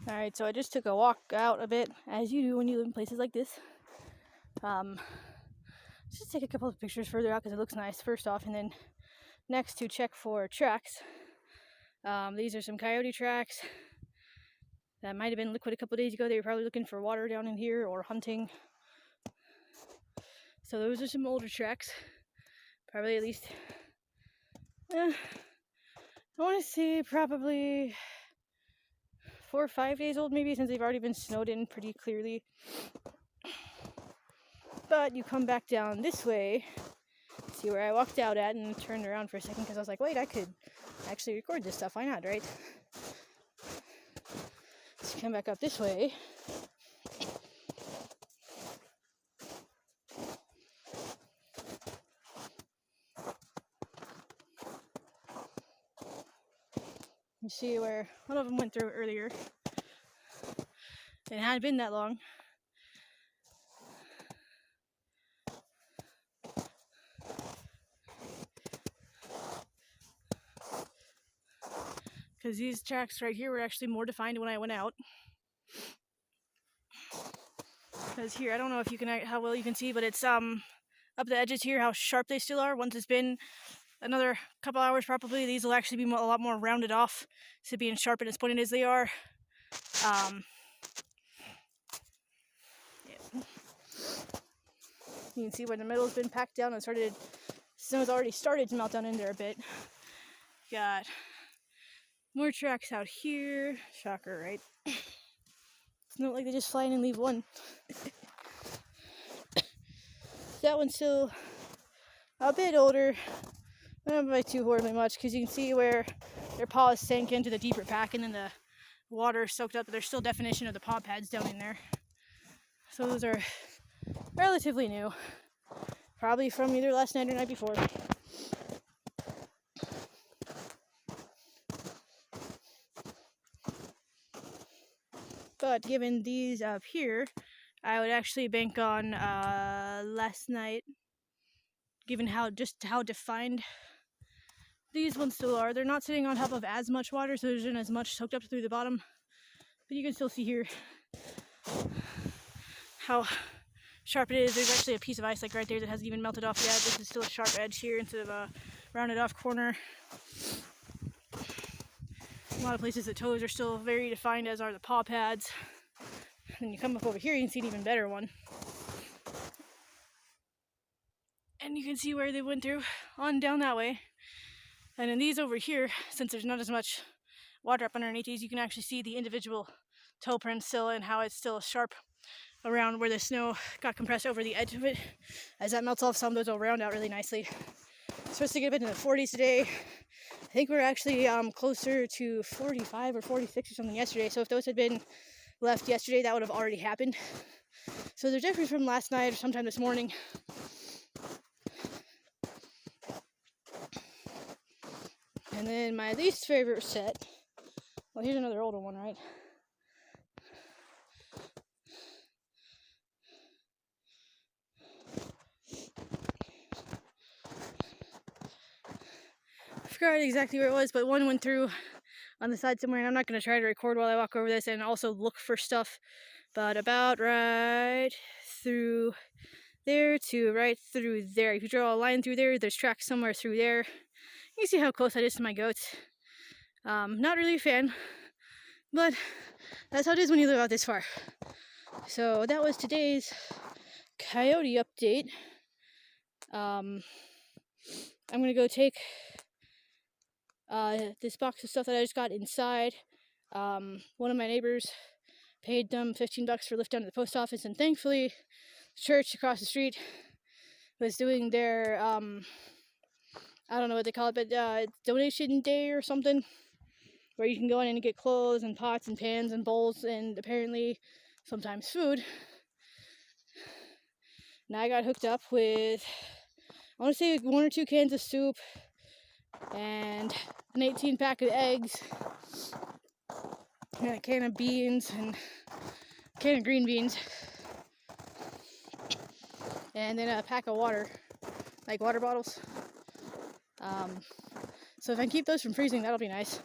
Alright, so I just took a walk out a bit, as you do when you live in places like this. Just take a couple of pictures further out because it looks nice, first off, and then next to check for tracks. These are some coyote tracks that might have been liquid a couple days ago. They were probably looking for water down in here or hunting. So those are some older tracks, probably at least, I want to say probably 4 or 5 days old maybe, since they've already been snowed in pretty clearly. But you come back down this way, see where I walked out at, and turned around for a second because I was like, wait, I could actually record this stuff, why not, right? So you come back up this way. You see where one of them went through earlier. It hadn't been that long. Because these tracks right here were actually more defined when I went out. Because here, I don't know if you can, how well you can see, but it's up the edges here, how sharp they still are. Once it's been another couple hours probably, these will actually be a lot more rounded off to being sharp and as pointed as they are. Yeah. You can see where the middle's been packed down and snow's already started to melt down in there a bit. Got more tracks out here. Shocker, right? It's not like they just fly in and leave one. That one's still a bit older. Not by too horribly much, because you can see where their paws sank into the deeper pack and then the water soaked up, but there's still definition of the paw pads down in there. So those are relatively new. Probably from either last night or night before. But given these up here, I would actually bank on last night, given how defined these ones still are. They're not sitting on top of as much water, so there isn't as much soaked up through the bottom. But you can still see here how sharp it is. There's actually a piece of ice like right there that hasn't even melted off yet. This is still a sharp edge here instead of a rounded off corner. A lot of places the toes are still very defined, as are the paw pads. And you come up over here, you can see an even better one. And you can see where they went through on down that way. And in these over here, since there's not as much water up underneath these, you can actually see the individual toe prints still and how it's still sharp around where the snow got compressed over the edge of it. As that melts off, some of those will round out really nicely. Supposed to get a bit in the 40s today. I think we're actually closer to 45 or 46 or something yesterday. So if those had been left yesterday, that would have already happened. So they're different from last night or sometime this morning. And then my least favorite set, well, here's another older one, right? I forgot exactly where it was, but one went through on the side somewhere, and I'm not going to try to record while I walk over this and also look for stuff, but about right through there to right through there. If you draw a line through there, there's tracks somewhere through there. You can see how close that is to my goats. Not really a fan, but that's how it is when you live out this far. So that was today's coyote update. I'm gonna go take this box of stuff that I just got inside. One of my neighbors paid them $15 for lift down to the post office, and thankfully the church across the street was doing their I don't know what they call it, but donation day or something, where you can go in and get clothes and pots and pans and bowls and apparently sometimes food. Now I got hooked up with, I want to say 1 or 2 cans of soup and an 18 pack of eggs and a can of beans and a can of green beans and then a pack of water, like water bottles. So if I can keep those from freezing, that'll be nice.